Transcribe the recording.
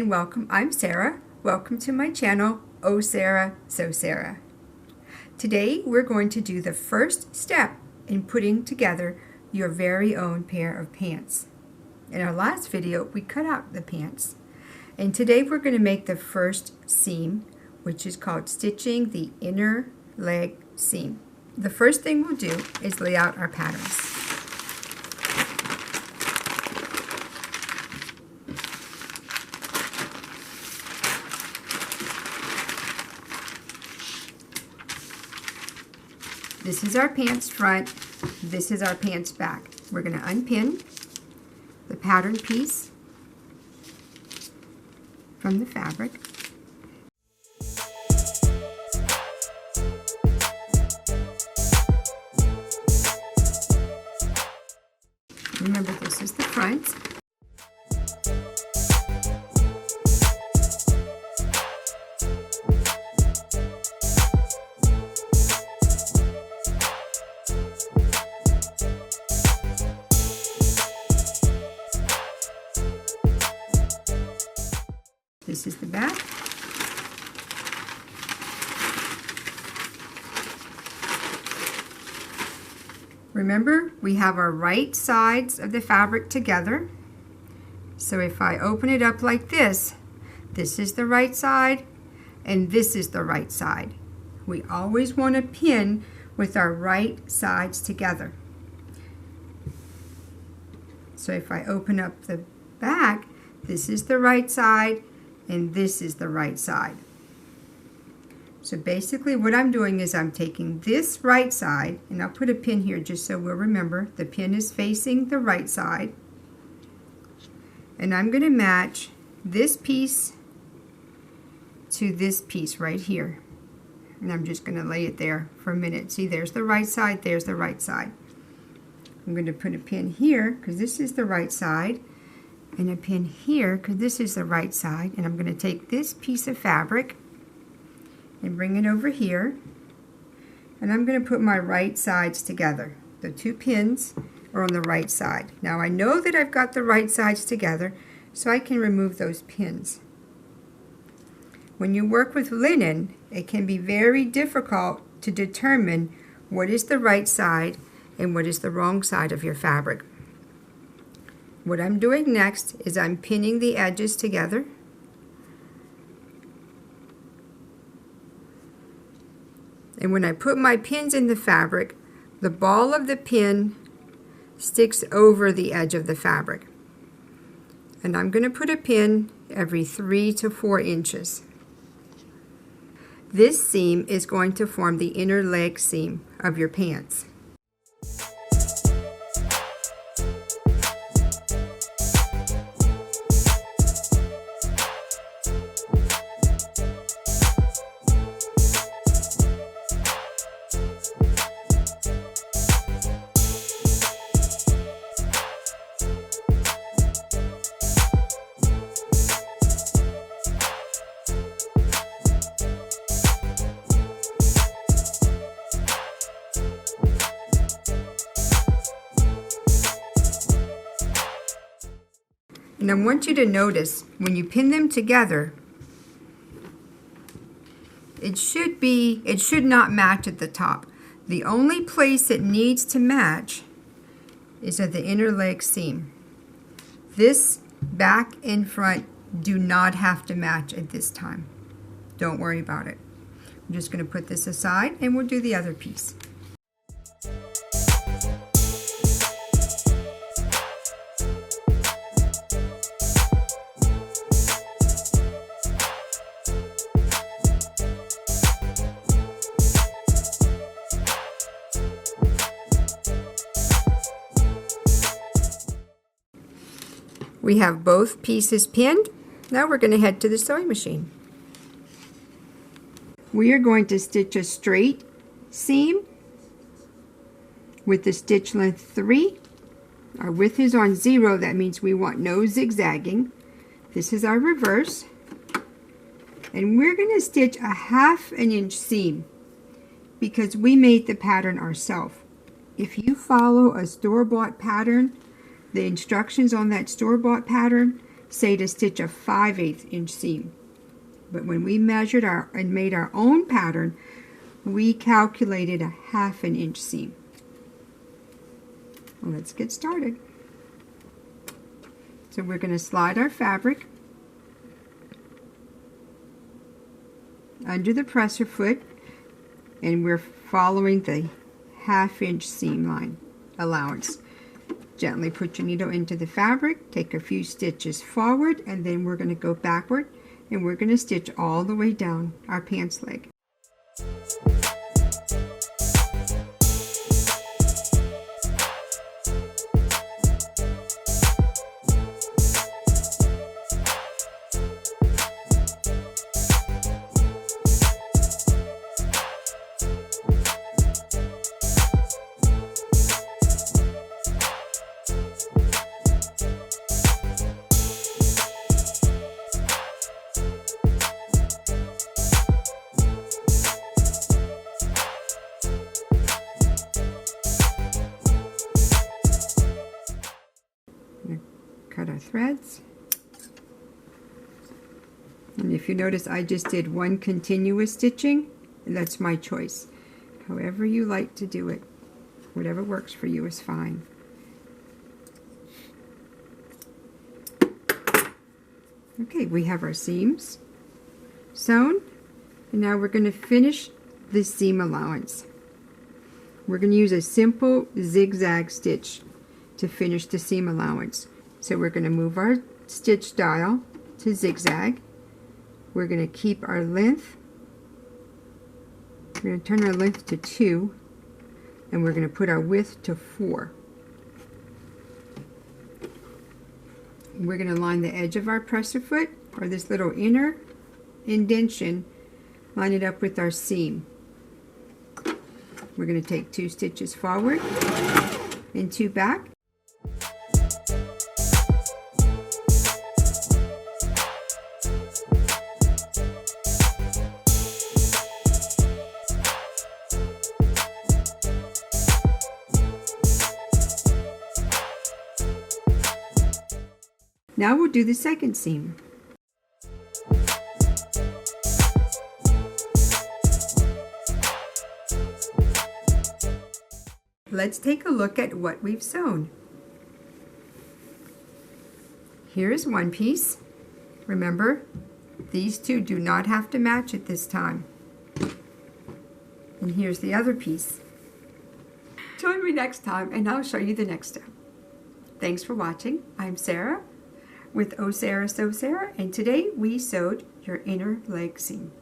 and welcome. I'm Sarah. Welcome to my channel, Oh Sarah, So Sarah. Today we're going to do the first step in putting together your very own pair of pants. In our last video we cut out the pants, and today we're going to make the first seam, which is called stitching the inner leg seam. The first thing we'll do is lay out our patterns. This is our pants front, this is our pants back. We're going to unpin the pattern piece from the fabric. Remember, this is the front. This is the back. Remember, we have our right sides of the fabric together. So if I open it up like this, this is the right side and this is the right side. We always want to pin with our right sides together. So if I open up the back, this is the right side and this is the right side. So basically what I'm doing is I'm taking this right side, and I'll put a pin here just so we'll remember the pin is facing the right side, and I'm going to match this piece to this piece right here, and I'm just going to lay it there for a minute. See, there's the right side, there's the right side. I'm going to put a pin here because this is the right side, and a pin here because this is the right side, and I'm going to take this piece of fabric and bring it over here, and I'm going to put my right sides together. The two pins are on the right side. Now I know that I've got the right sides together, so I can remove those pins. When you work with linen, it can be very difficult to determine what is the right side and what is the wrong side of your fabric. What I'm doing next is I'm pinning the edges together. And when I put my pins in the fabric, the ball of the pin sticks over the edge of the fabric. And I'm going to put a pin every 3 to 4 inches. This seam is going to form the inner leg seam of your pants. And I want you to notice when you pin them together, it should not match at the top. The only place it needs to match is at the inner leg seam. This back and front do not have to match at this time. Don't worry about it. I'm just going to put this aside and we'll do the other piece. We have both pieces pinned. Now we're going to head to the sewing machine. We are going to stitch a straight seam with the stitch length 3. Our width is on 0. That means we want no zigzagging. This is our reverse. And we're going to stitch a 1/2 inch seam because we made the pattern ourselves. If you follow a store-bought pattern, the instructions on that store-bought pattern, say to stitch a 5/8 inch seam. But when we measured and made our own pattern, we calculated a 1/2 inch seam. Well, let's get started. So we're going to slide our fabric under the presser foot, and we're following the 1/2 inch seam line allowance. Gently put your needle into the fabric, take a few stitches forward, and then we're going to go backward, and we're going to stitch all the way down our pants leg. Cut our threads, and if you notice, I just did one continuous stitching, and that's my choice. However you like to do it, whatever works for you is fine. Okay, we have our seams sewn, and now we're going to finish the seam allowance. We're going to use a simple zigzag stitch to finish the seam allowance. So we're going to move our stitch dial to zigzag. We're going to keep our length. We're going to turn our length to 2, and we're going to put our width to 4. We're going to line the edge of our presser foot, or this little inner indentation, line it up with our seam. We're going to take 2 stitches forward and 2 back. Now we'll do the second seam. Let's take a look at what we've sewn. Here's one piece. Remember, these two do not have to match at this time. And here's the other piece. Join me next time and I'll show you the next step. Thanks for watching. I'm Sarah with OhSarahSewSarah, and today we sewed your inner leg seam.